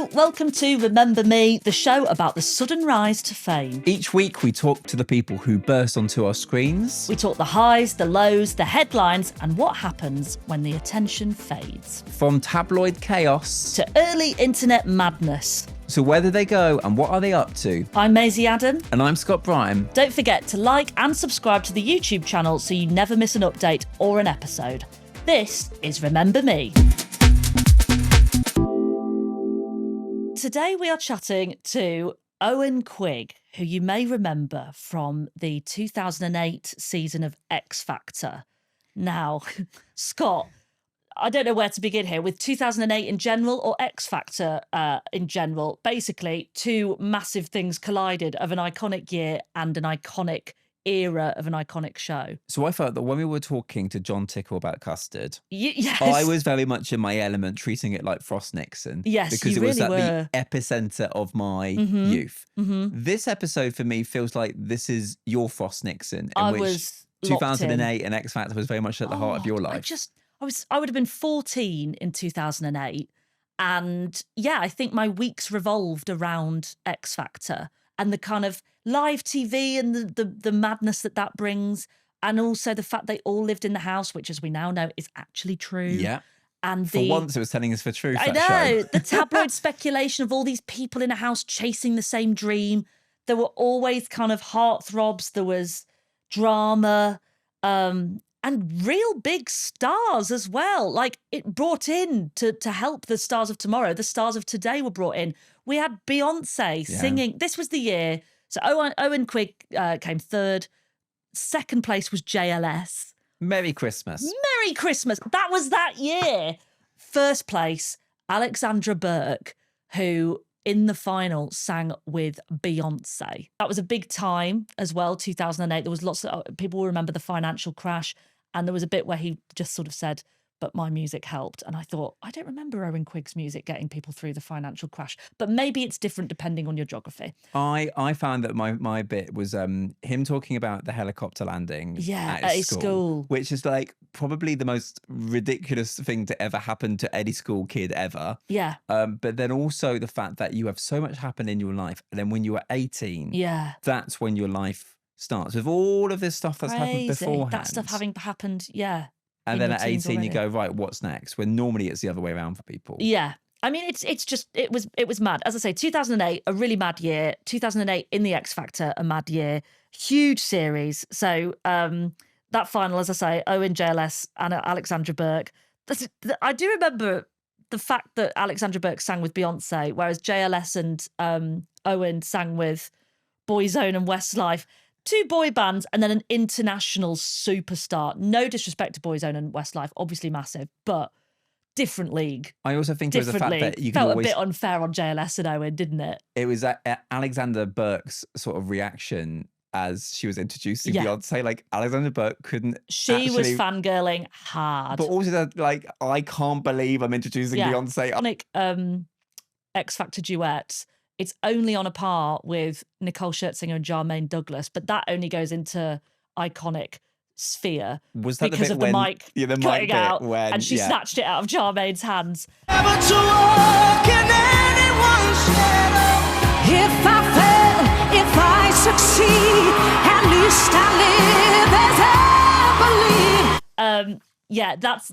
Hello, welcome to Remember Me, the show about the sudden rise to fame. Each week we talk to the people who burst onto our screens. We talk the highs, the lows, the headlines, and what happens when the attention fades. From tabloid chaos to early internet madness. So where do they go and what are they up to? I'm Maisie Adam. And I'm Scott Bryan. Don't forget to like and subscribe to the YouTube channel so you never miss an update or an episode. This is Remember Me. Today we are chatting to Eoghan Quigg, who you may remember from the 2008 season of X Factor. Now, Scott, I don't know where to begin here with 2008 in general or X Factor in general. Basically, two massive things collided of an iconic year and an iconic era of an iconic show. So I felt that when we were talking to John Tickle about custard, Yes. I was very much in my element, treating it like Frost Nixon. Yes, because you it was really at the epicenter of my youth. Mm-hmm. This episode for me feels like this is your Frost Nixon, in I which was 2008 and X Factor was very much at the heart of your life. I would have been 14 in 2008. And yeah, I think my weeks revolved around X Factor and the kind of live TV and the madness that brings. And also the fact they all lived in the house, which as we now know is actually true. Yeah. And for once it was telling us the truth. I know. The tabloid speculation of all these people in a house chasing the same dream. There were always kind of heartthrobs. There was drama. And real big stars as well. Like, it brought in to help the stars of tomorrow. The stars of today were brought in. We had Beyonce singing. This was the year. So Eoghan Quigg came third. Second place was JLS. Merry Christmas. Merry Christmas. That was that year. First place, Alexandra Burke, who in the final sang with Beyonce. That was a big time as well, 2008. There was lots of people will remember the financial crash. And there was a bit where he just sort of said, but my music helped. And I thought, I don't remember Eoghan Quigg's music getting people through the financial crash. But maybe it's different depending on your geography. I found that my bit was him talking about the helicopter landing at his school, which is like probably the most ridiculous thing to ever happen to any school kid ever. Yeah. But then also the fact that you have so much happen in your life. And then when you are 18, that's when your life starts with all of this stuff that's happened beforehand. That stuff having happened, And then at 18 you go, right, what's next? When normally it's the other way around for people. Yeah. I mean, it was mad. As I say, 2008, a really mad year. 2008 in the X Factor, a mad year. Huge series. So that final, as I say, Eoghan, JLS and Alexandra Burke. I do remember the fact that Alexandra Burke sang with Beyonce, whereas JLS and Eoghan sang with Boyzone and Westlife. Two boy bands and then an international superstar. No disrespect to Boyzone and Westlife, obviously massive, but different league. I also think it was the fact that you felt a bit unfair on JLS and Eoghan, didn't it? It was Alexander Burke's sort of reaction as she was introducing Beyonce. Like, Alexandra Burke couldn't. She was fangirling hard, but also that, like, I can't believe I'm introducing Beyonce. Iconic X Factor duets. It's only on a par with Nicole Scherzinger and Jermaine Douglas, but that only goes into iconic sphere was that because the of the mic cutting out, and she snatched it out of Jermaine's hands. Never to walk in anyone's shadow. If I fail, if I succeed, at least I live as I believe. Yeah, that's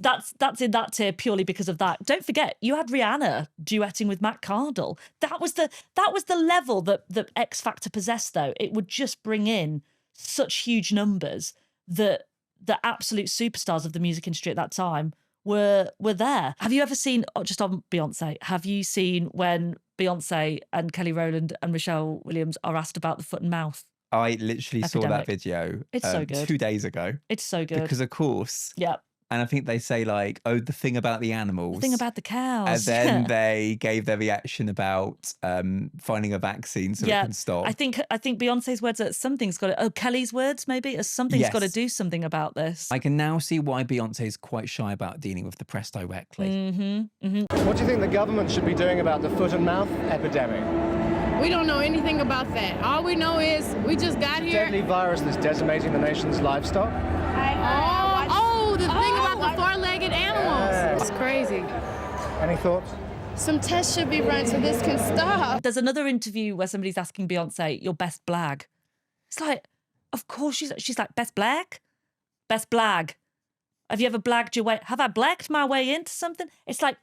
in that tier purely because of that. Don't forget, you had Rihanna duetting with Matt Cardle. That was the level that X Factor possessed, though. It would just bring in such huge numbers that the absolute superstars of the music industry at that time were there. Have you ever seen, just on Beyonce, have you seen when Beyonce and Kelly Rowland and Michelle Williams are asked about the foot and mouth? I literally saw that video it's so good. 2 days ago. It's so good. Because, of course. Yeah. And I think they say, like, oh, the thing about the animals. The thing about the cows. And then they gave their reaction about finding a vaccine so it can stop. I think Beyonce's words are something's got to... Oh, Kelly's words, maybe? Something's got to do something about this. I can now see why Beyonce is quite shy about dealing with the press directly. Mm-hmm. Mm-hmm. What do you think the government should be doing about the foot and mouth epidemic? We don't know anything about that. All we know is we just got here. Deadly virus that's decimating the nation's livestock. The thing about the four-legged animals. It's crazy. Any thoughts? Some tests should be run so this can stop. There's another interview where somebody's asking Beyonce, your best blag. It's like, of course she's like, best blag? Best blag. Have you ever blagged your way? Have I blagged my way into something? It's like...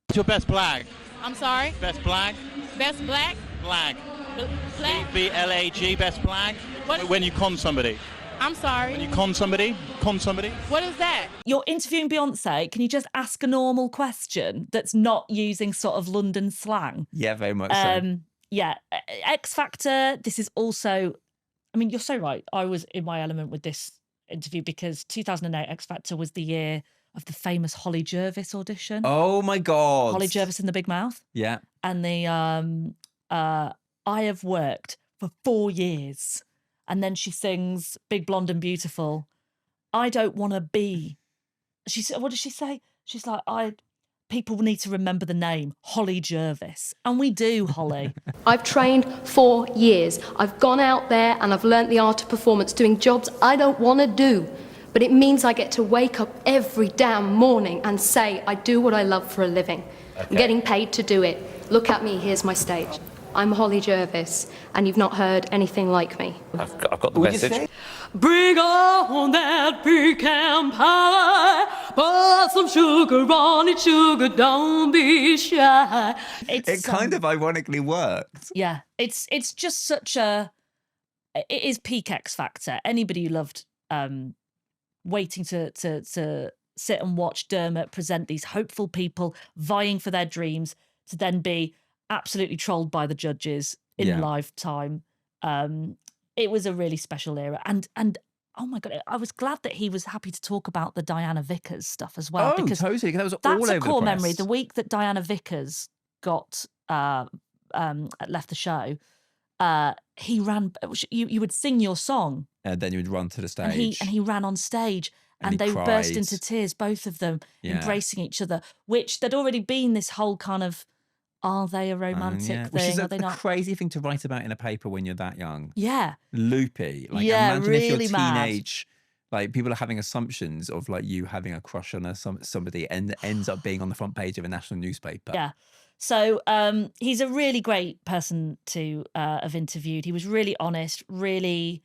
What's your best blag? I'm sorry? Best blag? Best black? Blag. Black? B-L-A-G, best blag? What? When you con somebody. I'm sorry. When you con somebody? What is that? You're interviewing Beyonce. Can you just ask a normal question that's not using sort of London slang? Yeah, very much so. Yeah. X Factor, this is also... I mean, you're so right. I was in my element with this interview because 2008 X Factor was the year of the famous Holly Jervis audition. Oh my God. Holly Jervis in the Big Mouth. Yeah. And the I have worked for 4 years. And then she sings Big Blonde and Beautiful. I don't want to be. She said, what does she say? She's like, people need to remember the name Holly Jervis. And we do, Holly. I've trained 4 years. I've gone out there and I've learnt the art of performance doing jobs I don't want to do. But it means I get to wake up every damn morning and say I do what I love for a living. Okay. I'm getting paid to do it. Look at me, here's my stage. I'm Holly Jervis, and you've not heard anything like me. I've got the message. Bring on that pecan pie, put some sugar on it, sugar, don't be shy. It kind of ironically worked. Yeah, it's just such a... It is peak X Factor. Anybody who loved waiting to sit and watch Dermot present these hopeful people vying for their dreams to then be absolutely trolled by the judges in lifetime. It was a really special era. And oh my God, I was glad that he was happy to talk about the Dianna Vickers stuff as well. Oh, because totally. That was that's all over a core the press. memory. The week that Dianna Vickers got left the show, he ran. You would sing your song, and then you would run to the stage. And he ran on stage. And they cried. burst into tears, both of them, embracing each other, which there'd already been this whole kind of, are they a romantic thing? Which is are they not? crazy thing to write about in a paper when you're that young. Yeah. Loopy. Like, yeah, imagine really if you're mad. teenage, like people are having assumptions of like you having a crush on somebody and ends up being on the front page of a national newspaper. Yeah. So he's a really great person to have interviewed. He was really honest, really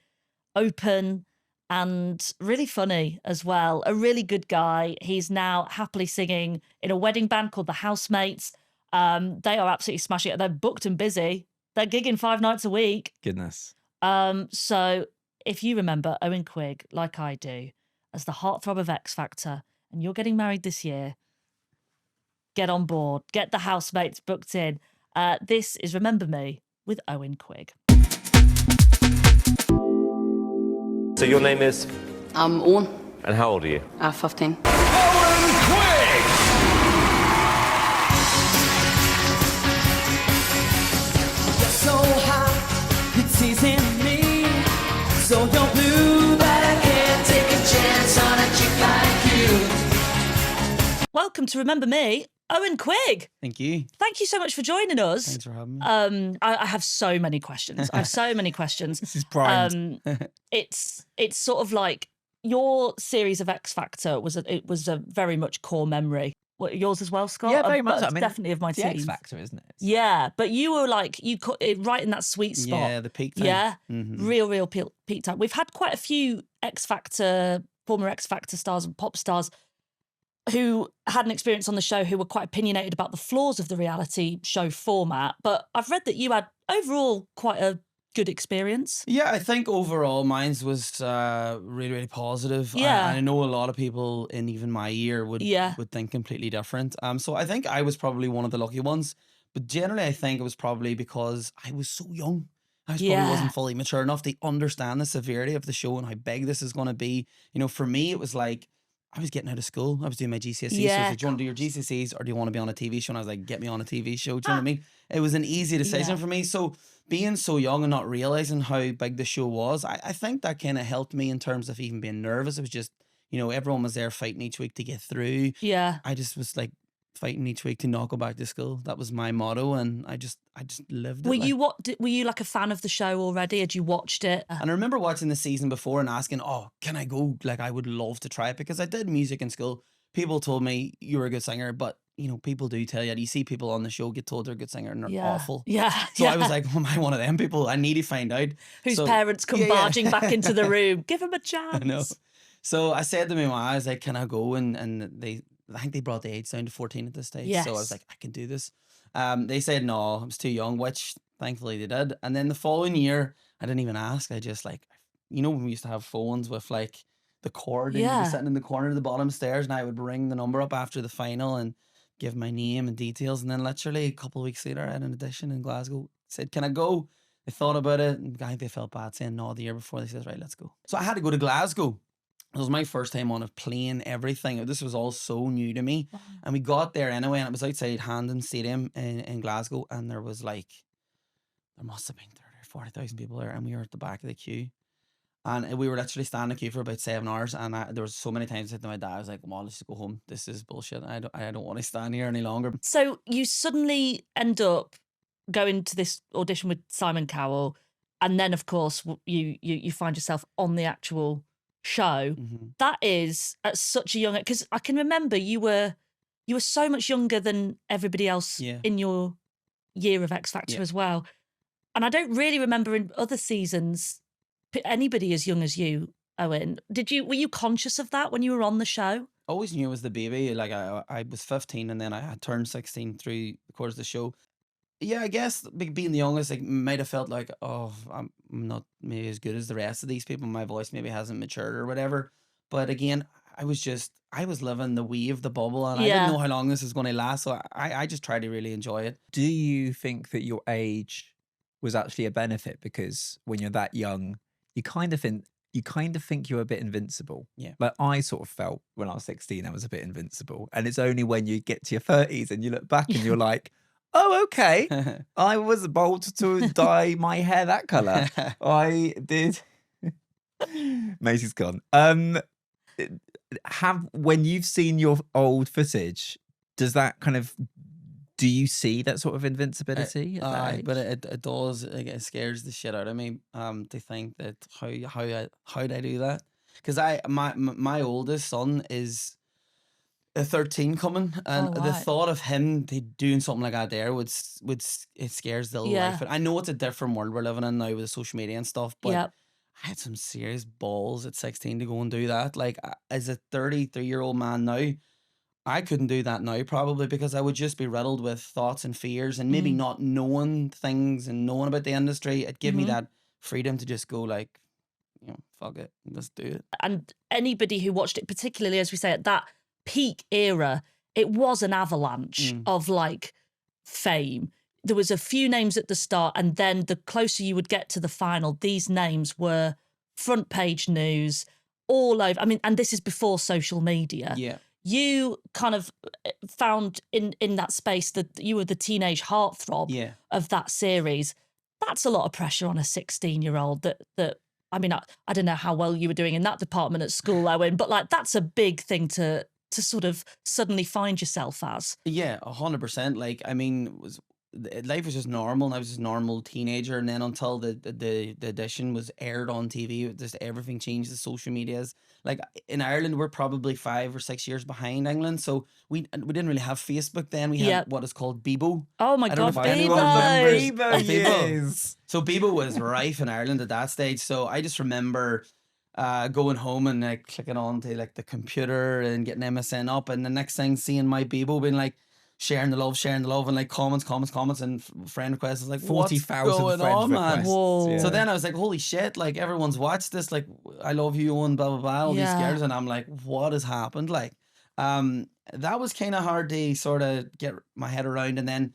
open, and really funny as well. A really good guy. He's now happily singing in a wedding band called the Housemates. They are absolutely smashing it. They're booked and busy. They're gigging 5 nights a week. Goodness. So if you remember Eoghan Quigg, like I do, as the heartthrob of X Factor, and you're getting married this year, get on board. Get the Housemates booked in. This is Remember Me with Eoghan Quigg. So your name is? I'm Owen. And how old are you? 15. Eoghan Quigg! You're so hot, you're teasing me. So you're blue, but I can't take a chance on a chick like you. Welcome to Remember Me, Eoghan Quigg. Thank you. Thank you so much for joining us. Thanks for having me. I have so many questions. This is prime. It's sort of like your series of X Factor was a very much core memory. What, yours as well, Scott? Yeah, very much. I mean, definitely of my the team. X Factor, isn't it? Yeah, but you were like right in that sweet spot. Yeah, the peak time. Yeah, real peak time. We've had quite a few former X Factor stars and pop stars who had an experience on the show who were quite opinionated about the flaws of the reality show format. But I've read that you had overall quite a good experience. Yeah, I think overall mine was really, really positive. Yeah. I know a lot of people in even my year would think completely different. So I think I was probably one of the lucky ones. But generally, I think it was probably because I was so young. I probably wasn't fully mature enough to understand the severity of the show and how big this is going to be. You know, for me, it was like, I was getting out of school. I was doing my GCSEs. So I was like, do you want to do your GCSEs or do you want to be on a TV show? And I was like, get me on a TV show. Do you know what I mean? It was an easy decision for me. So being so young and not realizing how big the show was, I think that kind of helped me in terms of even being nervous. It was just, you know, everyone was there fighting each week to get through. Yeah. I just was like fighting each week to not go back to school. That was my motto, and I just lived it. Were you like a fan of the show already? Had you watched it? And I remember watching the season before and asking, oh, can I go? Like, I would love to try it because I did music in school. People told me you were a good singer, but you know, people do tell you see people on the show get told they're a good singer and they're awful. Yeah. So I was like, am I one of them people? I need to find out. Whose parents come barging back into the room. Give them a chance. I know. So I said to my mom, I was like, can I go? And I think they brought the age down to 14 at this stage. Yes. So I was like, I can do this. They said no, I was too young, which thankfully they did. And then the following year, I didn't even ask. I just like, you know, when we used to have phones with like the cord and you'd be sitting in the corner of the bottom stairs, and I would ring the number up after the final and give my name and details. And then literally a couple of weeks later, I had an audition in Glasgow. Said, can I go? They thought about it, and I think they felt bad saying no the year before. They said, right, let's go. So I had to go to Glasgow. It was my first time on a plane, everything. This was all so new to me. Wow. And we got there anyway, and it was outside Handon Stadium in Glasgow, and there was like, there must have been 30 or 40,000 people there, and we were at the back of the queue. And we were literally standing in the queue for about 7 hours, and there was so many times I said to my dad, I was like, well, let's just go home. This is bullshit. I don't want to stand here any longer. So you suddenly end up going to this audition with Simon Cowell, and then, of course, you find yourself on the actual show. Mm-hmm. That is at such a young, because I can remember you were so much younger than everybody else in your year of X Factor as well. And I don't really remember in other seasons anybody as young as you, Eoghan. Were you conscious of that when you were on the show? Always knew I was the baby. Like I was 15, and then I had turned 16 through the course of the show. Yeah, I guess being the youngest, like, might have felt like, oh, I'm not maybe as good as the rest of these people. My voice maybe hasn't matured or whatever. But again, I was living the wave, the bubble, and I didn't know how long this was going to last. So I just tried to really enjoy it. Do you think that your age was actually a benefit? Because when you're that young, you kind of think you're a bit invincible. Yeah. Like I sort of felt when I was 16, I was a bit invincible. And it's only when you get to your 30s and you look back and you're like, oh, okay. I was bold to dye my hair that colour. I did. Maisie's gone. When you've seen your old footage, does that kind of, do you see that sort of invincibility? But it does. Like, it scares the shit out of me. To think that how'd I do that? Because my oldest son is 13 coming, and the thought of him doing something like that there it scares the life. I know it's a different world we're living in now with social media and stuff, but I had some serious balls at 16 to go and do that. Like, as a 33-year-old man now, I couldn't do that now probably, because I would just be riddled with thoughts and fears, and maybe not knowing things and knowing about the industry. It gave me that freedom to just go like, you know, fuck it, let's do it. And anybody who watched it, particularly as we say at that peak era, it was an avalanche of like fame. There was a few names at the start, and then the closer you would get to the final, these names were front page news all over. I mean, and this is before social media. Yeah. You kind of found in that space that you were the teenage heartthrob of that series. That's a lot of pressure on a 16-year-old that I mean, I don't know how well you were doing in that department at school, Eoghan, but like that's a big thing to sort of suddenly find yourself as. Yeah, 100%. Like, I mean, life was just normal, and I was just a normal teenager. And then until the audition was aired on TV, just everything changed. The social medias, like in Ireland, we're probably 5 or 6 years behind England. So we didn't really have Facebook then. We had what is called Bebo. Oh my God, Bebo, yes. So Bebo was rife in Ireland at that stage. So I just remember going home and like clicking on to like the computer and getting MSN up, and the next thing seeing my Bebo being like sharing the love, and like comments, and friend requests. Is like 40,000 friend requests. Whoa. Yeah. So then I was like, holy shit, like everyone's watched this, like I love you and blah blah blah, all these girls, and I'm like, what has happened? Like, that was kind of hard to sort of get my head around, and then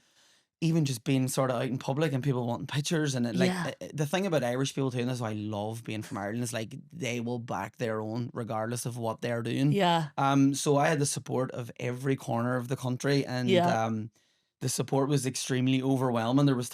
even just being sort of out in public and people wanting pictures, and the thing about Irish people too, and this is why I love being from Ireland, is like they will back their own regardless of what they're doing. Yeah. So I had the support of every corner of the country, and the support was extremely overwhelming. There was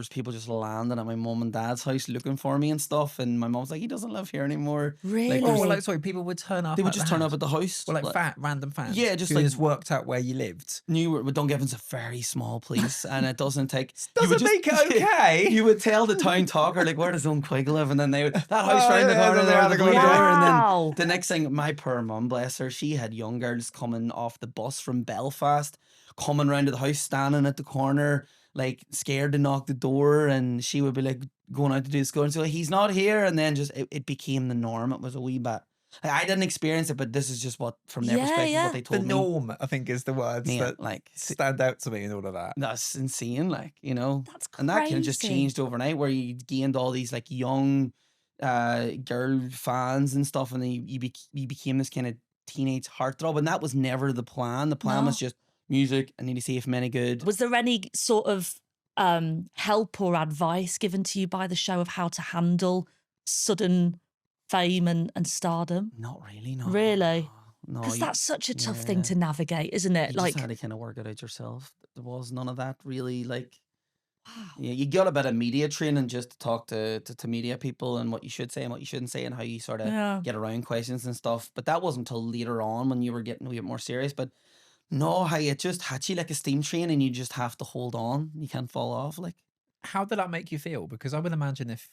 people just landing at my mum and dad's house looking for me and stuff, and my mum's like, he doesn't live here anymore. Really? Sorry, people would turn up. They would just turn up at the house. Well, random fans. Yeah, just who worked out where you lived. But Dungiven's a very small place, and it doesn't take. Doesn't make it okay. You would tell the town talker, like, where does Eoghan Quigg live? And then they would, that house round the corner there, the blue door. And then the next thing, my poor mum, bless her, she had young girls coming off the bus from Belfast, coming round to the house, standing at the corner, like scared to knock the door, and she would be like going out to do the school and so he's not here, and then just it became the norm. It was a wee bit. I didn't experience it, but this is just what from their perspective what they told me. The norm, I think, is the words that like stand out to me and all of that. That's insane, like, you know. That's crazy. And that kind of just changed overnight, where you gained all these like young girl fans and stuff, and then you became this kind of teenage heartthrob, and that was never the plan. The plan was just music. I need to see if I'm any good. Was there any sort of help or advice given to you by the show of how to handle sudden fame and stardom? Not really, no. Really? No. Because that's such a tough thing to navigate, isn't it? You like, just had to kind of work it out yourself. There was none of that really, like. Wow. Yeah, you got a bit of media training just to talk to media people and what you should say and what you shouldn't say and how you sort of get around questions and stuff. But that wasn't until later on when you were getting a bit more serious. But no, how it just had you like a steam train, and you just have to hold on. You can't fall off. Like, how did that make you feel? Because I would imagine if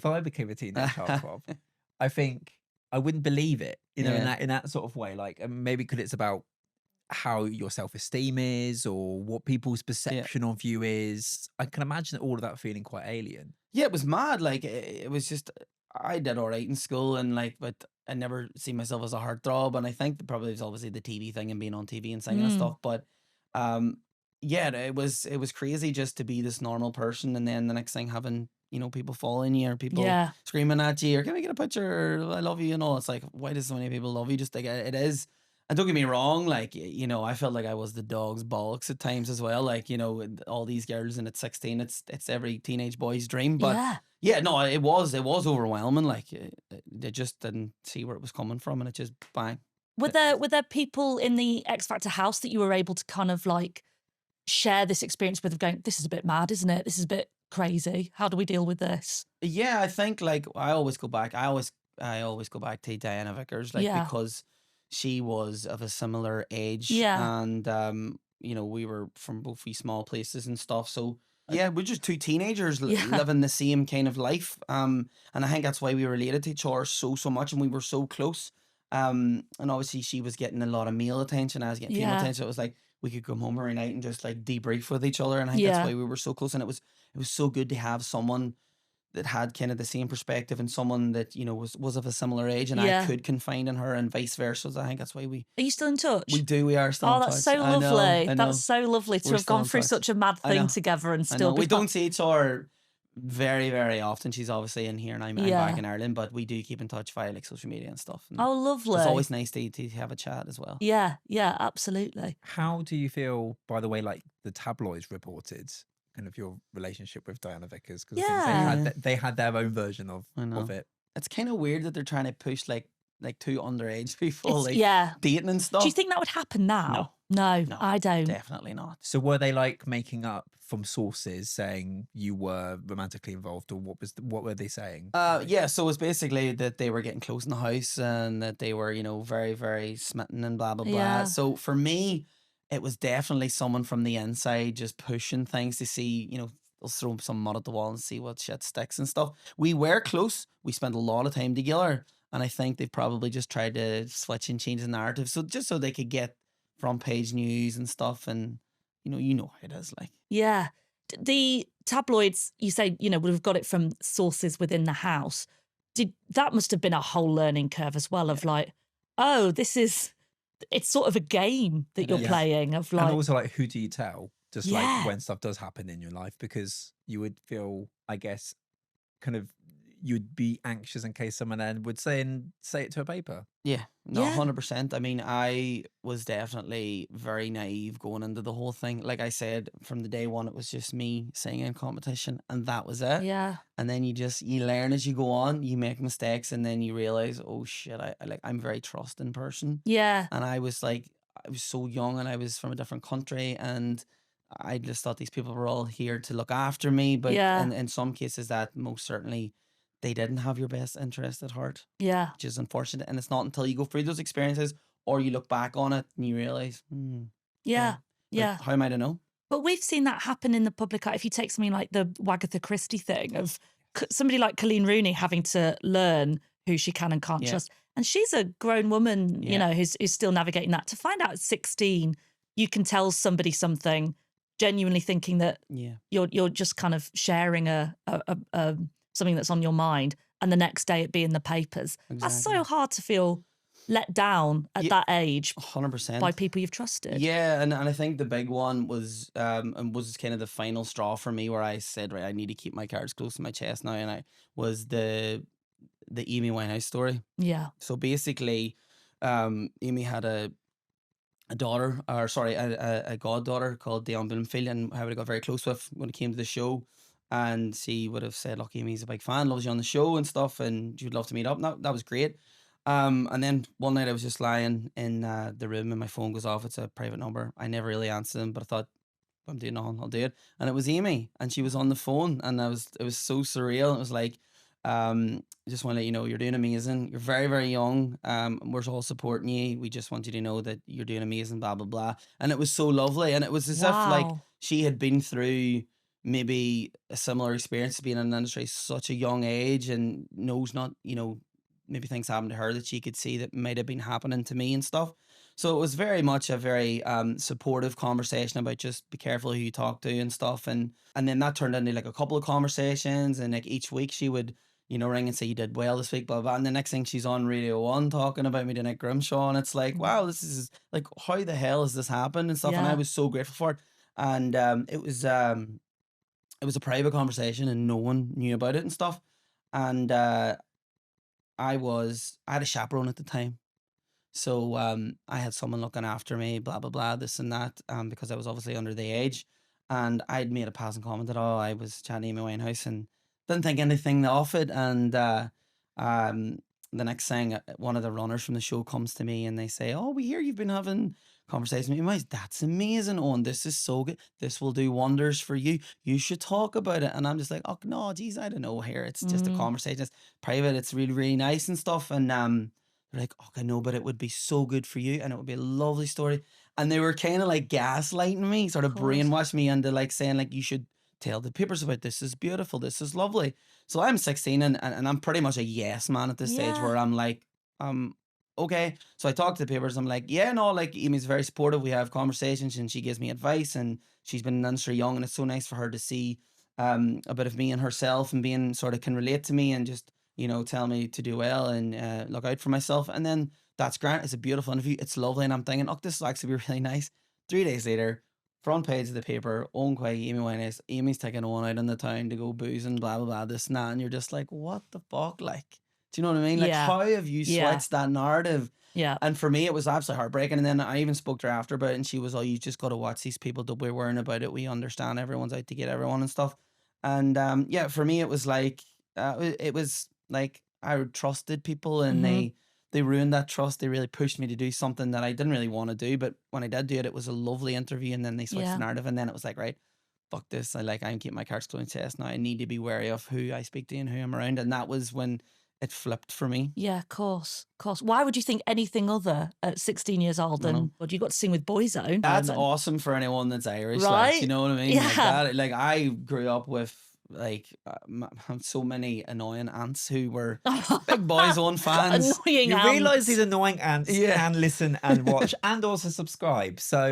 I became a teenage heartthrob, I think I wouldn't believe it. You know, in that sort of way. Like, maybe because it's about how your self-esteem is or what people's perception of you is. I can imagine all of that feeling quite alien. Yeah, it was mad. Like, it was just, I did all right in school, and like, but I never see myself as a heartthrob. And I think probably was obviously the TV thing and being on TV and singing and stuff. But yeah, it was crazy just to be this normal person, and then the next thing having, you know, people following you or people screaming at you or can we get a picture or I love you, you know. It's like, why do so many people love you? Just like, it is. And don't get me wrong, like, you know, I felt like I was the dog's bollocks at times as well. Like, you know, all these girls, and at 16, it's every teenage boy's dream. But yeah, no, it was overwhelming. Like, they just didn't see where it was coming from, and it just bang. Were there people in the X Factor house that you were able to kind of like share this experience with, of going, this is a bit mad, isn't it? This is a bit crazy. How do we deal with this? Yeah, I think like I always go back to Dianna Vickers, like, because she was of a similar age, and you know, we were from both wee small places and stuff. So yeah, we're just two teenagers living the same kind of life. And I think that's why we related to each other so much, and we were so close. And obviously she was getting a lot of male attention, I was getting female attention. It was like we could come home every night and just like debrief with each other, and I think that's why we were so close. And it was so good to have someone that had kind of the same perspective, and someone that, you know, was of a similar age, and I could confide in her, and vice versa. So I think that's why we. Are you still in touch? We do. We are still. Oh, in that's touch. so lovely. I know. That's so lovely to have gone through such a mad thing together and still. We don't see each other very, very often. She's obviously in here, and I'm back in Ireland, but we do keep in touch via like social media and stuff. And oh, lovely. It's always nice to have a chat as well. Yeah, absolutely. How do you feel, by the way, like the tabloids reported kind of your relationship with Dianna Vickers? Because they had their own version of it. It's kind of weird that they're trying to push like two underage people dating and stuff. Do you think that would happen now? No, I don't. Definitely not. So were they like making up from sources saying you were romantically involved, or what were they saying? Yeah, so it was basically that they were getting close in the house, and that they were, you know, very, very smitten and blah blah blah. So for me, it was definitely someone from the inside just pushing things to see, you know, they'll throw some mud at the wall and see what shit sticks and stuff. We were close. We spent a lot of time together, and I think they've probably just tried to switch and change the narrative, so just so they could get front page news and stuff. And you know how it is, like. Yeah, the tabloids, you say, you know, would have got it from sources within the house. That must have been a whole learning curve as well, of like, oh, it's sort of a game that you're playing, of like, and also like, who do you tell? Just like when stuff does happen in your life, because you would feel, I guess, kind of, you'd be anxious in case someone then would say it to a paper. Yeah, no, 100%. I mean, I was definitely very naive going into the whole thing. Like I said, from the day one, it was just me singing competition, and that was it. Yeah. And then you learn as you go on, you make mistakes, and then you realize, oh shit, I'm a very trusting person. Yeah. And I was so young, and I was from a different country, and I just thought these people were all here to look after me, but in some cases that most certainly they didn't have your best interest at heart. Yeah. Which is unfortunate. And it's not until you go through those experiences or you look back on it and you realize, yeah. how am I to know? But we've seen that happen in the public eye. If you take something like the Wagatha Christie thing of somebody like Colleen Rooney having to learn who she can and can't trust. And she's a grown woman, you know, who's still navigating that. To find out at 16, you can tell somebody something, genuinely thinking that you're just kind of sharing a something that's on your mind, and the next day it be in the papers. Exactly. That's so hard to feel let down at that age 100% by people you've trusted. Yeah, and I think the big one was kind of the final straw for me, where I said, right, I need to keep my cards close to my chest now, and I was the Amy Winehouse story. Yeah. So basically, Amy had a daughter, or sorry, a goddaughter called Dianna Vickers, and I would have got very close with when it came to the show. And she would have said, look, Amy's a big fan, loves you on the show and stuff, and she would love to meet up. And that was great. And then one night I was just lying in the room and my phone goes off. It's a private number. I never really answered them, but I thought, if I'm doing nothing, I'll do it. And it was Amy, and she was on the phone, and it was so surreal. It was like, just want to let you know you're doing amazing. You're very, very young. We're all supporting you. We just want you to know that you're doing amazing, blah, blah, blah. And it was so lovely. And it was as if like she had been through maybe a similar experience, being in an industry at such a young age, and knows not, you know, maybe things happened to her that she could see that might have been happening to me and stuff. So it was very much a very supportive conversation about just be careful who you talk to and stuff. And then that turned into like a couple of conversations, and like each week she would, you know, ring and say, you did well this week, blah, blah. And the next thing she's on Radio 1 talking about me to Nick Grimshaw. And it's like, wow, this is like, how the hell has this happened and stuff? And I was so grateful for it. And it was a private conversation and no one knew about it and stuff. And I had a chaperone at the time. So I had someone looking after me, blah, blah, blah, this and that, because I was obviously under the age. And I'd made a passing comment that, I was chatting to Amy Winehouse and didn't think anything of it. And the next thing, one of the runners from the show comes to me and they say, we hear you've been having conversation with me. That's amazing. And this is so good. This will do wonders for you. You should talk about it. And I'm just like, no, geez, I don't know here. It's just a conversation. It's private. It's really, really nice and stuff. And they're like, I know, but it would be so good for you and it would be a lovely story. And they were kind of like gaslighting me, sort of brainwashed me into like saying like, you should tell the papers about this. Is beautiful. This is lovely. So I'm 16 and I'm pretty much a yes man at this stage, where I'm like, okay. So I talk to the papers. I'm like, like Amy's very supportive. We have conversations and she gives me advice, and she's been in the industry young, and it's so nice for her to see a bit of me and herself, and being sort of can relate to me and just, you know, tell me to do well and look out for myself. And then that's great. It's a beautiful interview. It's lovely. And I'm thinking, this will actually be really nice. 3 days later, front page of the paper, Eoghan Quigg, Amy Winehouse, Amy's taking Eoghan out in the town to go boozing, blah, blah, blah, this and that. And you're just like, what the fuck? Like, do you know what I mean? Like, how have you switched that narrative? Yeah. And for me, it was absolutely heartbreaking. And then I even spoke to her after about it, and she was, you just got to watch these people. Don't be worrying about it. We understand everyone's out to get everyone and stuff. And for me, it was like, I trusted people, and they ruined that trust. They really pushed me to do something that I didn't really want to do. But when I did do it, it was a lovely interview. And then they switched the narrative. And then it was like, right, fuck this. I'm keeping my cards close to my chest now. I need to be wary of who I speak to and who I'm around. And that was when it flipped for me. Yeah, of course. Why would you think anything other at 16 years old than what you got to sing with Boyzone? That's awesome for anyone that's Irish, right? Like, you know what I mean? Yeah. Like I grew up with so many annoying aunts who were big Boyzone fans. Annoying you aunts. realise these annoying aunts can listen and watch and also subscribe. So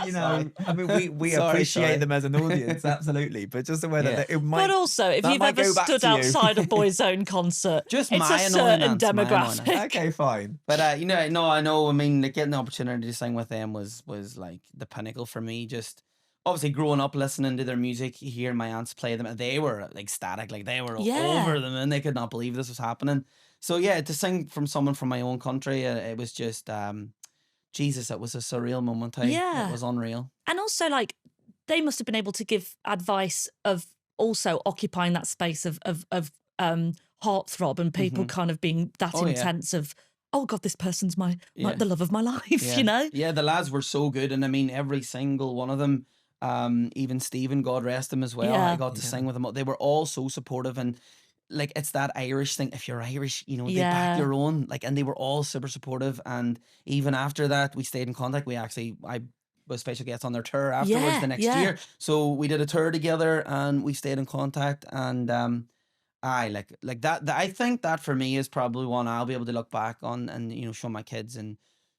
you know, I mean, we appreciate them as an audience, absolutely. But just the way that it might. But also, if you've ever stood outside a Boyzone concert, just it's a certain demographic. Okay, fine. But I know. I mean, getting the opportunity to sing with them was like the pinnacle for me. Just. Obviously, growing up listening to their music, hearing my aunts play them, they were like ecstatic, like they were over them, and they could not believe this was happening. So to sing from someone from my own country, it was just, Jesus, it was a surreal moment. It was unreal. And also, like, they must have been able to give advice of also occupying that space of heartthrob, and people kind of being that intense of, oh God, this person's the love of my life, you know? Yeah, the lads were so good, and I mean, every single one of them. Even Stephen, God rest him as well. I got to sing with them. They were all so supportive, and like it's that Irish thing. If you're Irish, you know, they back your own. Like, and they were all super supportive. And even after that, we stayed in contact. I was special guests on their tour afterwards the next year. So we did a tour together, and we stayed in contact. And I like that. I think that for me is probably one I'll be able to look back on and, you know, show my kids and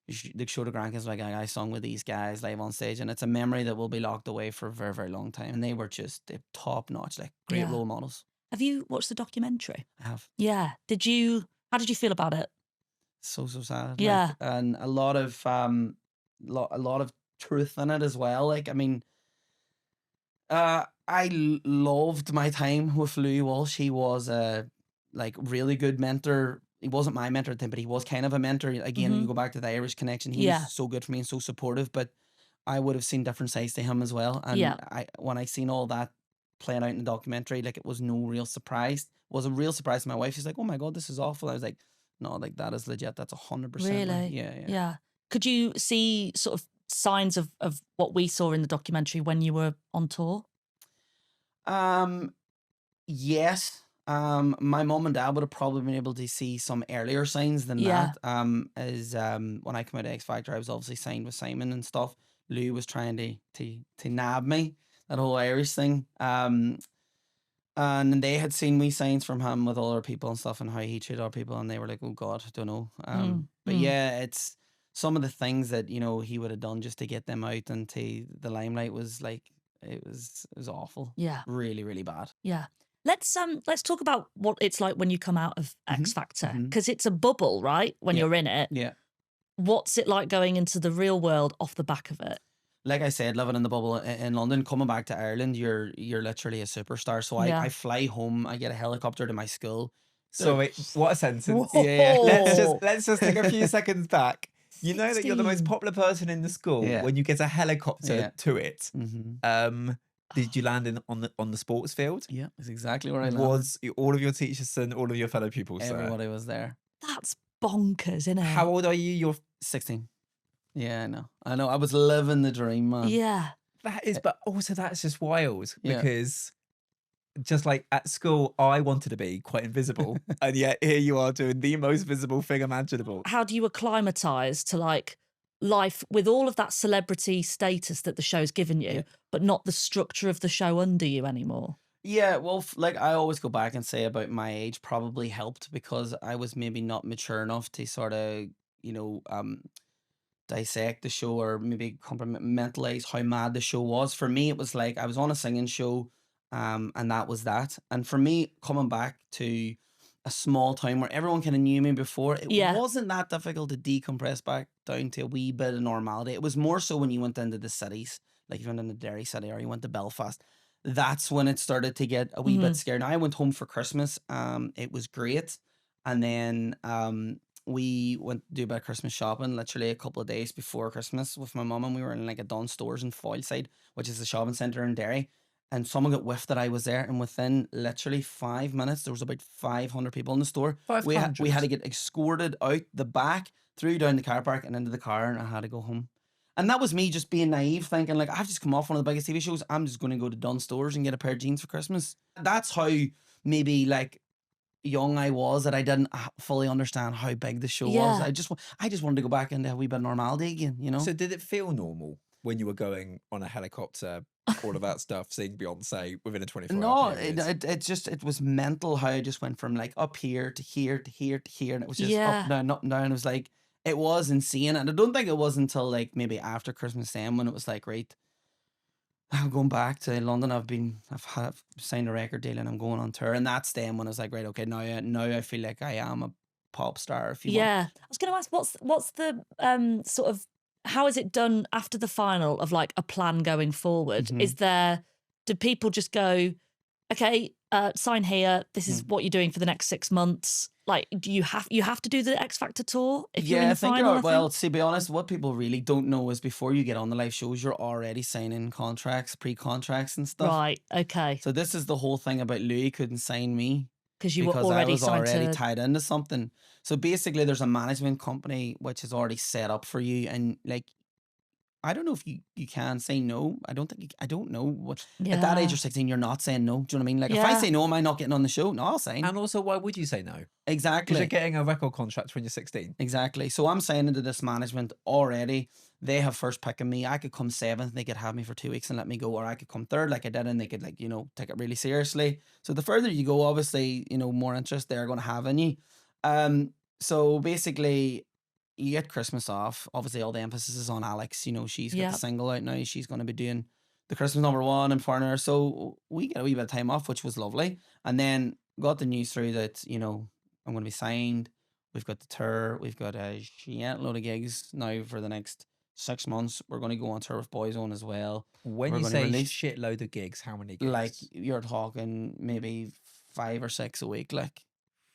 show the grandkids, like, I sung with these guys live on stage, and it's a memory that will be locked away for a very, very long time. And they were just top notch, like great role models. Have you watched the documentary? I have. Yeah. How did you feel about it? So sad. Yeah. Like, and a lot of truth in it as well. Like, I mean, I loved my time with Louis Walsh. He was a really good mentor. He wasn't my mentor at the time, but he was kind of a mentor. Again, you go back to the Irish connection. He was so good for me and so supportive, but I would have seen different sides to him as well. And when I seen all that playing out in the documentary, like, it was no real surprise. It was a real surprise to my wife. She's like, "Oh my God, this is awful." I was like, "No, like, that is legit. That's 100%. Really? Yeah. Could you see sort of signs of what we saw in the documentary when you were on tour? Yes. My mom and dad would have probably been able to see some earlier signs than that. As when I came out of X Factor, I was obviously signed with Simon and stuff. Lou was trying to nab me, that whole Irish thing. And they had seen me signs from him with other people and stuff, and how he treated other people, and they were like, "Oh God, I don't know." But yeah, it's some of the things that, you know, he would have done just to get them out into the limelight was like, it was awful. Yeah. Really, really bad. Yeah. Let's talk about what it's like when you come out of X Factor, because it's a bubble, right? When you're in it. Yeah. What's it like going into the real world off the back of it? Like I said, living in the bubble in London, coming back to Ireland, you're literally a superstar. So I fly home, I get a helicopter to my school. So wait, what a sentence. Whoa. Yeah. Let's just take a few seconds back. You know that you're the most popular person in the school when you get a helicopter to it. Did you land on the sports field? Yeah, that's exactly where I landed. Was all of your teachers and all of your fellow pupils there? Everybody was there. That's bonkers, isn't it? How old are you? You're 16. Yeah, I know. I was living the dream, man. Yeah. That is, but also that's just wild because just like at school, I wanted to be quite invisible, and yet here you are doing the most visible thing imaginable. How do you acclimatise to like life with all of that celebrity status that the show's given you, but not the structure of the show under you anymore? Yeah, well, like I always go back and say about my age probably helped because I was maybe not mature enough to sort of, you know, dissect the show or maybe compartmentalize how mad the show was. For me, it was like I was on a singing show, and that was that. And for me, coming back to a small town where everyone kind of knew me before, it wasn't that difficult to decompress back down to a wee bit of normality. It was more so when you went into the cities, like you went into Derry City or you went to Belfast. That's when it started to get a wee bit scary. Now I went home for Christmas. It was great. And then we went to do a bit of Christmas shopping literally a couple of days before Christmas with my mum, and we were in like a Dunnes Stores in Foyleside, which is the shopping centre in Derry. And someone got whiffed that I was there, and within literally 5 minutes, there was about 500 people in the store. 500? We had to get escorted out the back, through down the car park, and into the car, and I had to go home. And that was me just being naive, thinking like, I've just come off one of the biggest TV shows. I'm just going to go to Dunnes Stores and get a pair of jeans for Christmas. That's how maybe like young I was, that I didn't fully understand how big the show was. I just wanted to go back into a wee bit of normality again, you know? So did it feel normal when you were going on a helicopter, all of that stuff, seeing Beyonce within a 24-hour period? It was mental how I just went from like up here to here to here to here, and it was just up, down, up, down. It was like, it was insane. And I don't think it was until like maybe after Christmas then when it was like, right, I'm going back to London. I've signed a record deal and I'm going on tour. And that's then when I was like, right, okay, now I feel like I am a pop star. If you want. I was going to ask, what's the sort of, how is it done after the final of like a plan going forward? Do people just go, okay, sign here, this is what you're doing for the next 6 months? Like, do you have to do the X Factor tour if you're in the final? Well, to be honest, what people really don't know is before you get on the live shows, you're already signing contracts, pre-contracts and stuff. Right, okay. So this is the whole thing about Louis couldn't sign me. Because I was already tied into something. So basically there's a management company which is already set up for you, and like I don't know if you can say no. I don't know what at that age of 16 you're not saying no. Do you know what I mean? Like if I say no, am I not getting on the show? No, I'll sign. And also, why would you say no? Exactly. Because you're getting a record contract when you're 16. Exactly. So I'm signing to this management already. They have first picking me. I could come 7th, they could have me for 2 weeks and let me go, or I could come 3rd like I did, and they could like, you know, take it really seriously. So the further you go, obviously, you know, more interest they're going to have in you. So basically, you get Christmas off. Obviously, all the emphasis is on Alex. You know, she's got the single out now. She's going to be doing the Christmas #1 in Foreigner. So we get a wee bit of time off, which was lovely. And then got the news through that, you know, I'm going to be signed. We've got the tour. We've got a load of gigs now for the next 6 months. We're going to go on tour with Boyzone as well. When you say shitload of gigs, how many gigs? Like, you're talking maybe 5 or 6 a week. Like,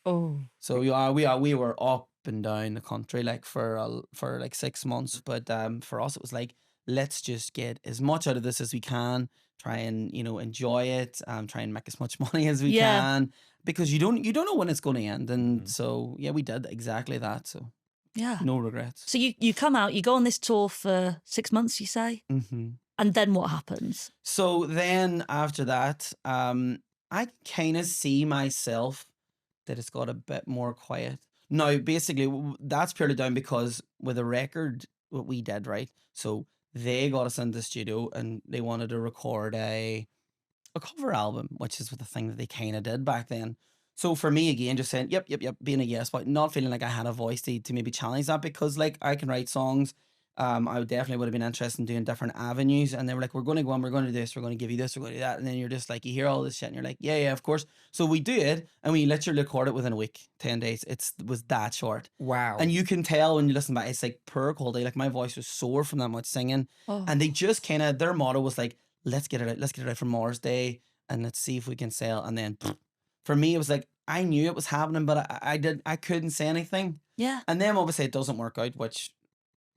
oh, so we were up and down the country like for like 6 months. But for us, it was like, let's just get as much out of this as we can. Try and, you know, enjoy it. Try and make as much money as we can, because you don't know when it's going to end. And so yeah, we did exactly that. So yeah, no regrets. So you come out, you go on this tour for 6 months, you say, and then what happens? So then after that, I kind of see myself that it's got a bit more quiet. Now, basically, that's purely down because with a record, what we did, right? So they got us into the studio and they wanted to record a cover album, which is the thing that they kind of did back then. So for me, again, just saying, yep, being a yes, but not feeling like I had a voice to maybe challenge that, because like I can write songs. I would have been interested in doing different avenues, and they were like, we're going to go on, we're going to do this, we're going to give you this, we're going to do that. And then you're just like, you hear all this shit and you're like, yeah, of course. So we do it, and we literally record it within a week, 10 days. It was that short. Wow. And you can tell when you listen back, it's like poor quality. Like my voice was sore from that much singing. And they just kind of, their motto was like, let's get it out for Mother's Day and let's see if we can sell. And then for me, it was like, I knew it was happening, but I couldn't say anything. Yeah. And then obviously it doesn't work out, which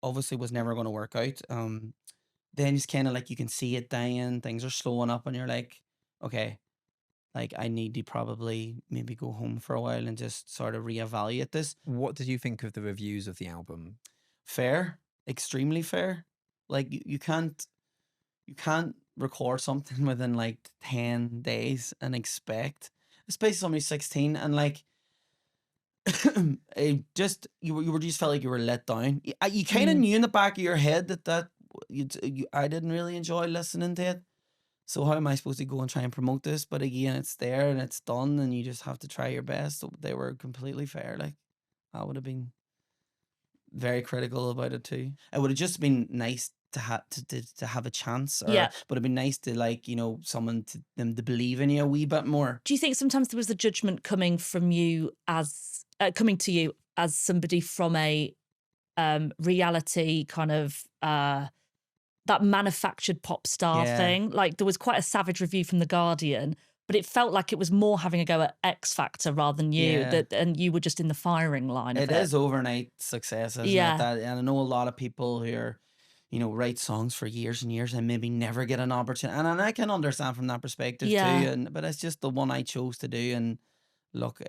obviously was never going to work out. Then just kind of like, you can see it dying, things are slowing up, and you're like, okay, like I need to probably maybe go home for a while and just sort of reevaluate this. What did you think of the reviews of the album? Fair, extremely fair. Like you can't record something within like 10 days and expect, especially somebody 16, and like it just you were just felt like you were let down. You kind of knew in the back of your head that I didn't really enjoy listening to it. So how am I supposed to go and try and promote this? But again, it's there and it's done, and you just have to try your best. So they were completely fair. Like I would have been very critical about it too. It would have just been nice to have a chance, but it'd be nice to, like, you know, them to believe in you a wee bit more. Do you think sometimes there was the judgment coming from you as coming to you as somebody from a reality kind of that manufactured pop star thing? Like there was quite a savage review from The Guardian, but it felt like it was more having a go at X Factor rather than you, and you were just in the firing line of it. It is overnight success, isn't it? And I know a lot of people who are, you know, write songs for years and years and maybe never get an opportunity. And I can understand from that perspective too. But it's just the one I chose to do. And look,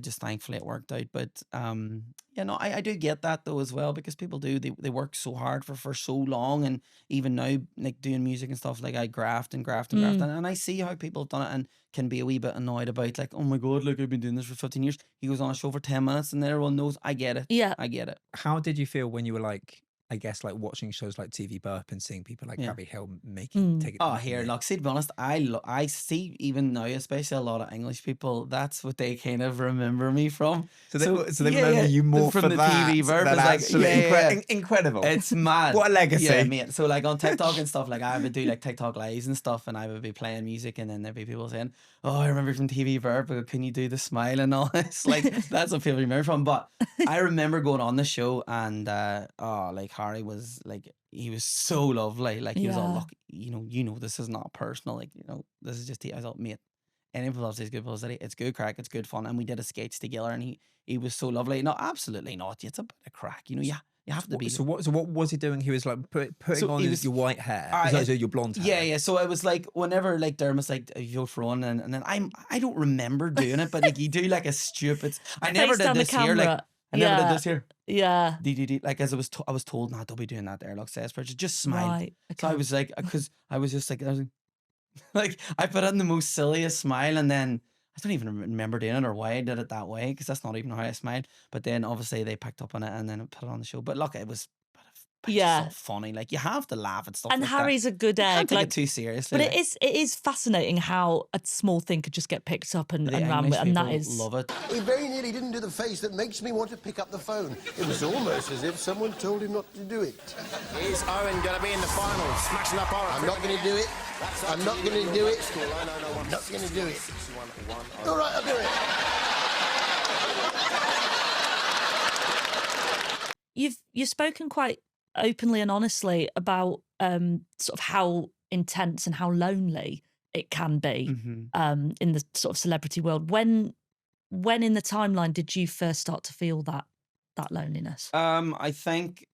just thankfully it worked out. But, you know, I do get that though as well, because people do, they work so hard for so long. And even now, like doing music and stuff, like I graft. And I see how people have done it and can be a wee bit annoyed about, like, oh my God, like I've been doing this for 15 years. He goes on a show for 10 minutes and everyone knows. I get it. Yeah. I get it. How did you feel when you were like, I guess, like watching shows like TV Burp and seeing people like Gabby Hill take it? Oh, here, look, see, to be honest, I see even now, especially a lot of English people, that's what they kind of remember me from. So they remember you more from for the that. TV Burp. That's like, incredible. It's mad. What a legacy. Yeah, mate. So like on TikTok and stuff, like I would do like TikTok lives and stuff, and I would be playing music, and then there'd be people saying, oh, I remember from TV Burp, but can you do the smile and all this? Like that's what people remember from. But I remember going on the show, and like Harry was like, he was so lovely. Like he was all, look, you know, this is not personal. Like, you know, this is just, I thought, mate, anyone loves this good publicity. It's good crack. It's good fun. And we did a sketch together, and he was so lovely. No, absolutely not. It's a bit of crack. You know, you have to be. So what was he doing? He was like putting on your white hair, your blonde hair. Yeah. So it was like whenever like Dermot's like, you vote for one, and then I don't remember doing it, but like you do like a stupid. I never did this here. Like I never did this here. Yeah. Like as I was told, nah, don't be doing that there. Look, says just smile. Right. So I was like, because I was just like, like I put on the most silliest smile, and then I don't even remember doing it or why I did it that way, because that's not even how I smiled. But then obviously they picked up on it and then I put it on the show. But look, it was so funny. Like you have to laugh at stuff. And like Harry's that. a good You egg. can't take it too seriously. But it is fascinating how a small thing could just get picked up and ran with, and that is love it. He very nearly didn't do the face that makes me want to pick up the phone. It was almost as if someone told him not to do it. Is Owen going to be in the final? Smashing up Owen. I'm not going to do it. I'm not going to do it. I'm not going to do it. All right, I'll do it. You've spoken quite openly and honestly about sort of how intense and how lonely it can be in the sort of celebrity world. When in the timeline did you first start to feel that loneliness? I think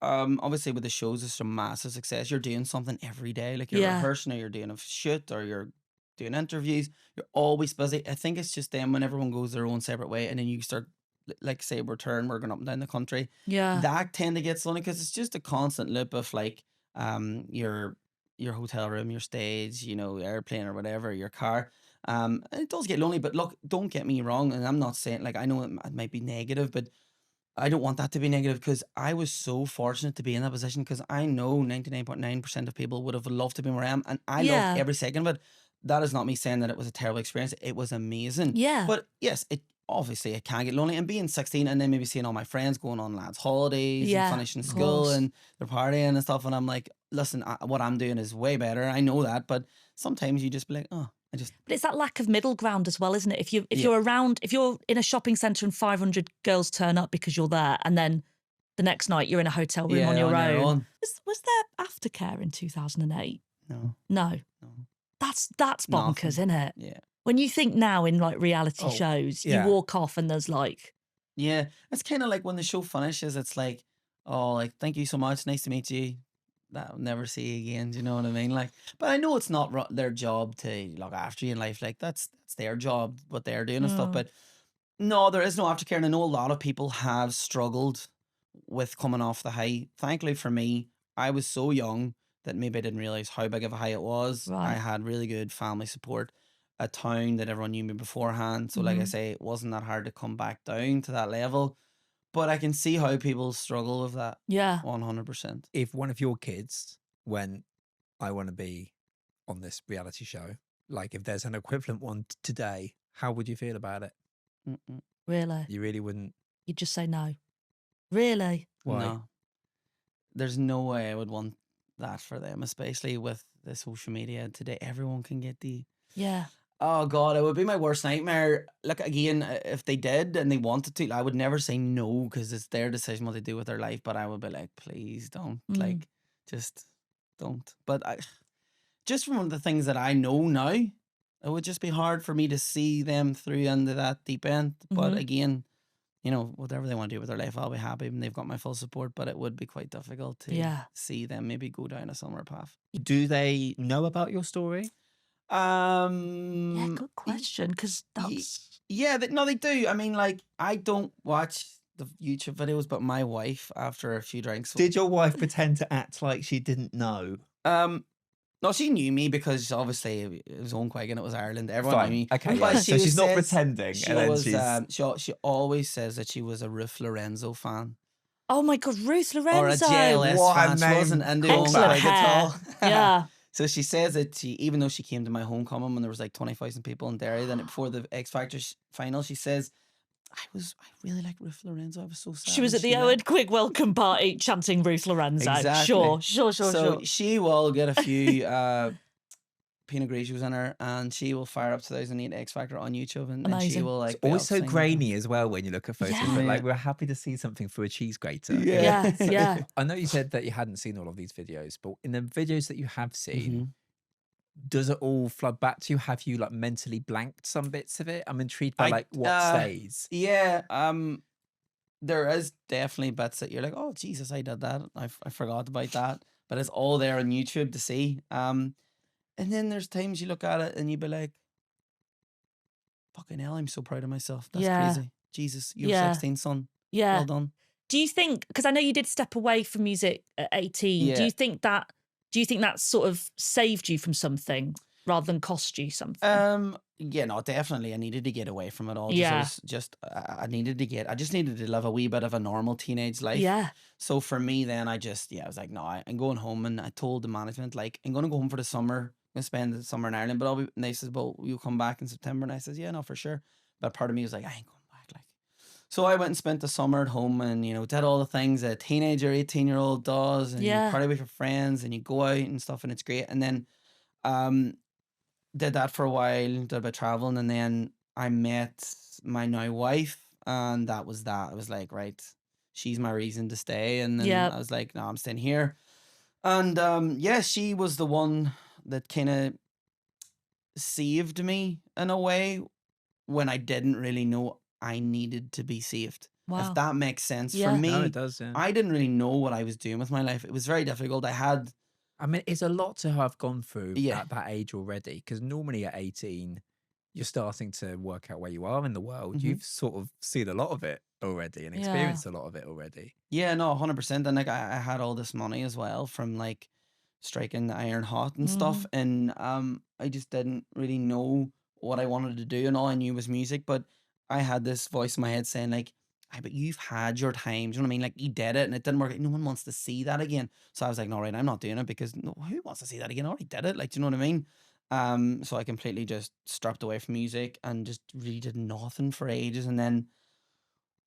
obviously with the shows, it's a massive success. You're doing something every day, like you're rehearsing, or you're doing a shoot, or you're doing interviews. You're always busy. I think it's just then when everyone goes their own separate way, and then you start, like say we're going up and down the country. Yeah, that tend to get lonely because it's just a constant loop of like your hotel room, your stage, airplane or whatever, your car. It does get lonely, but look, don't get me wrong, and I'm not saying, like, I know it might be negative, but I don't want that to be negative, because I was so fortunate to be in that position, because I know 99.9% of people would have loved to be where I am, and I loved every second of it. That is not me saying that it was a terrible experience. It was amazing. Yeah. But yes, obviously it can get lonely, and being 16 and then maybe seeing all my friends going on lads' holidays and finishing school and they're partying and stuff, and I'm like, listen, what I'm doing is way better. I know that, but sometimes you just be like, oh. But it's that lack of middle ground as well, isn't it? If you're in a shopping centre and 500 girls turn up because you're there, and then the next night you're in a hotel room on your own. Was there aftercare in 2008? No. That's bonkers, Nothing. isn't it? Yeah. When you think now in like reality shows, you walk off and there's like... Yeah, it's kind of like when the show finishes, it's like, oh, like, thank you so much, nice to meet you. That I'll never see you again. Do you know what I mean? Like, but I know it's not their job to look after you in life. Like, that's their job, what they're doing and stuff. But no, there is no aftercare. And I know a lot of people have struggled with coming off the high. Thankfully for me, I was so young that maybe I didn't realize how big of a high it was. Right. I had really good family support, a town that everyone knew me beforehand. So like I say, it wasn't that hard to come back down to that level. But I can see how people struggle with that. Yeah. 100%. If one of your kids went, I want to be on this reality show, like if there's an equivalent one today, how would you feel about it? Really? You really wouldn't? You'd just say no. Really? Why? No. There's no way I would want that for them, especially with the social media today. Everyone can get the... Yeah. Oh God, it would be my worst nightmare. Look, again, if they did and they wanted to, I would never say no, because it's their decision what they do with their life. But I would be like, please don't, like, just don't. But just from the things that I know now, it would just be hard for me to see them through into that deep end. But again, whatever they want to do with their life, I'll be happy and they've got my full support. But it would be quite difficult to see them maybe go down a similar path. Do they know about your story? Yeah, good question, because that's... No, they do. I mean, like, I don't watch the YouTube videos, but my wife, after a few drinks... Did your wife pretend to act like she didn't know? No, she knew me because obviously it was Eoghan Quigg and it was Ireland. Everyone knew me. Okay, but so she's not pretending. She always says that she was a Ruth Lorenzo fan. Oh my God, Ruth Lorenzo! Or a JLS fan. She wasn't into Eoghan Quigg at all. Yeah. So she says that even though she came to my homecoming when there was like 20,000 people in Derry, then before the X Factor final, she says, I really like Ruth Lorenzo. I was so sad. She was at the Eoghan Quigg welcome party chanting Ruth Lorenzo. Exactly. Sure. So she will get a few Pinot Grigios in her, and she will fire up 2008 X Factor on YouTube, and she will like. It's always so grainy as well when you look at photos. But like, we're happy to see something through a cheese grater. Yeah. I know you said that you hadn't seen all of these videos, but in the videos that you have seen, does it all flood back to you? Have you like mentally blanked some bits of it? I'm intrigued by like what stays. Yeah. There is definitely bits that you're like, oh Jesus, I did that. I forgot about that. But it's all there on YouTube to see. And then there's times you look at it and you be like, fucking hell, I'm so proud of myself. That's crazy. Jesus, you're 16, son. Yeah. Well done. Do you think, because I know you did step away from music at 18, do you think that sort of saved you from something rather than cost you something? Yeah, no, definitely. I needed to get away from it all. Yeah. I just needed to live a wee bit of a normal teenage life. Yeah. So for me then, I was like, no, I'm going home, and I told the management, like, I'm going to go home for the summer. I'm going to spend the summer in Ireland, but and they says, well, you'll come back in September. And I says, yeah, no, for sure. But part of me was like, I ain't going back. Like, so I went and spent the summer at home and, did all the things a teenager, 18-year-old does. And you party with your friends and you go out and stuff, and it's great. And then, did that for a while, did a bit of traveling, and then I met my now wife, and that was that. I was like, right, she's my reason to stay. And then I was like, no, I'm staying here. And she was the one that kind of saved me in a way when I didn't really know I needed to be saved. Wow. If that makes sense. Yeah. For me, No, it does, yeah. I didn't really know what I was doing with my life. It was very difficult. I mean, it's a lot to have gone through Yeah. at that age already, because normally at 18, you're starting to work out where you are in the world. You've sort of seen a lot of it already and experienced a lot of it already. Yeah, no, 100%. And like I had all this money as well from like striking the iron hot and stuff. And I just didn't really know what I wanted to do, and all I knew was music. But I had this voice in my head saying like, "Aye, but you've had your times, you know what I mean? Like, you did it and it didn't work. No one wants to see that again." So I was like, no, right, I'm not doing it, because no, who wants to see that again? I already did it. Like, do you know what I mean? So I completely just strapped away from music and just really did nothing for ages. And then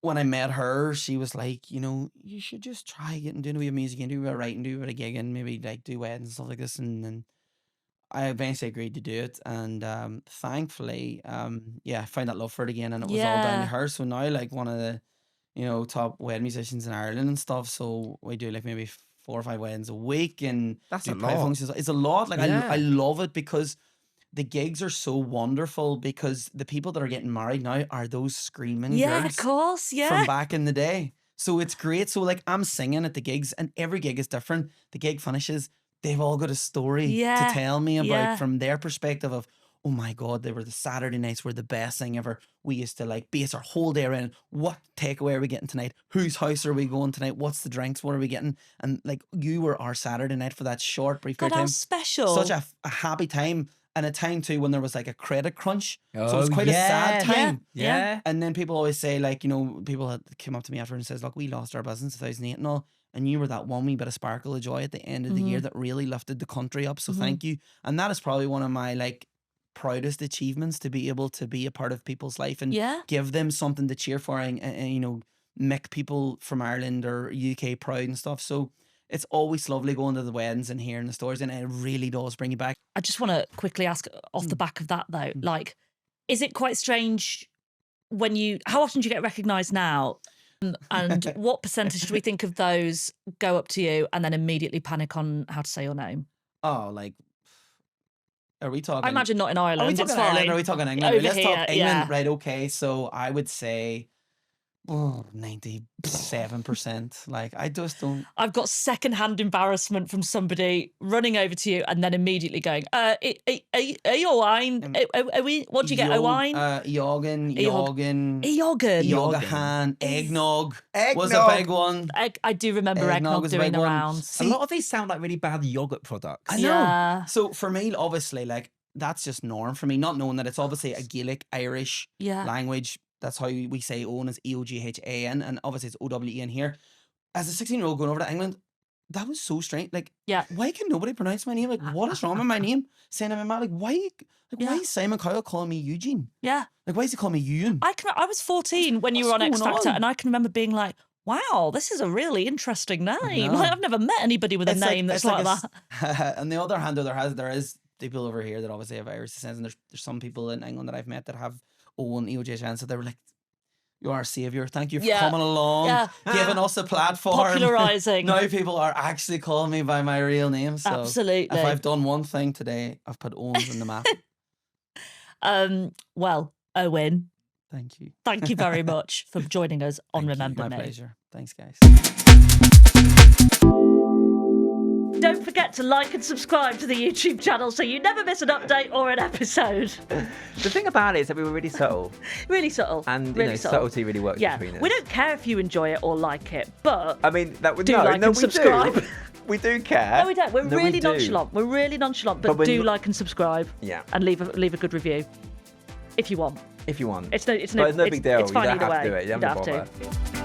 when I met her, she was like, you should just try getting doing a bit of music and do a bit of writing, do a bit of gigging, maybe like do weddings and stuff like this. And then I eventually agreed to do it. And thankfully, I found that love for it again, and it was all down to her. So now, like, one of the top wedding musicians in Ireland and stuff. So we do like maybe 4 or 5 weddings a week, and That's do a private lot. functions. It's a lot. Like, Yeah. I love it because the gigs are so wonderful, because the people that are getting married now are those screaming Yeah, girls of course. Yeah. from back in the day. So it's great. So like, I'm singing at the gigs, and every gig is different. The gig finishes, they've all got a story to tell me about from their perspective of, oh my God, they were the Saturday nights were the best thing ever. We used to like base our whole day around what takeaway are we getting tonight? Whose house are we going tonight? What's the drinks? What are we getting? And like, you were our Saturday night for that short brief period God, of how time. special. Such a happy time, and a time too when there was like a credit crunch. So it was Oh, quite a sad yeah. time. Yeah. And then people always say, like, people had came up to me after and says, look, we lost our business in 2008 and all, and you were that one wee bit of sparkle of joy at the end of the year that really lifted the country up. So thank you. And that is probably one of my like proudest achievements, to be able to be a part of people's life and give them something to cheer for, and make people from Ireland or UK proud and stuff. So it's always lovely going to the weddings and hearing the stories, and it really does bring you back. I just want to quickly ask off the back of that though, like, is it quite strange how often do you get recognised now? And what percentage do we think of those go up to you and then immediately panic on how to say your name? Oh, like, are we talking? I imagine not in Ireland. Are we talking Ireland? Or are we talking England? Over Let's here, talk England. yeah. Right, okay. So I would say 97%. Like, I just don't. I've got secondhand embarrassment from somebody running over to you and then immediately going, are you a wine? What do you get? A wine? Eoghan, eggnog was a big one. I do remember eggnog was a doing big the one. rounds. A lot of these sound like really bad yogurt products. I know. Yeah. So for me, obviously, like, that's just norm for me, not knowing that it's obviously a Gaelic Irish language. That's how we say Owen is Eoghan, and obviously it's OWEN here. As a 16-year-old going over to England, that was so strange. Like, why can nobody pronounce my name? Like, what is wrong with my name? Saying I'm mad. Like, why is Simon Cowell calling me Eugene? Yeah. Like, why is he calling me Ewan? I was 14 when you were on X Factor, and I can remember being like, wow, this is a really interesting name. Like, I've never met anybody with a name that's like that. On the other hand, though, there is people over here that obviously have Irish descent, and there's some people in England that I've met that have Owen, Eoghan, so they were like, you are a saviour. Thank you for coming along, giving us a platform. Popularising. Now people are actually calling me by my real name. So absolutely. If I've done one thing today, I've put Owens in the map. Well, Owen. Thank you. Thank you very much for joining us on Remember Me. My pleasure. Thanks, guys. Don't forget to like and subscribe to the YouTube channel so you never miss an update or an episode. The thing about it is that we were really subtle. Really subtle. And really subtle. subtlety really works between us. We don't care if you enjoy it or like it, but I mean, that would do like and subscribe. Do. We do care. No, we don't. We're really nonchalant. We're really nonchalant, but do like and subscribe. Yeah. And leave a good review if you want. If you want. It's no big deal. It's fine you don't either have way. to do it. You don't have to.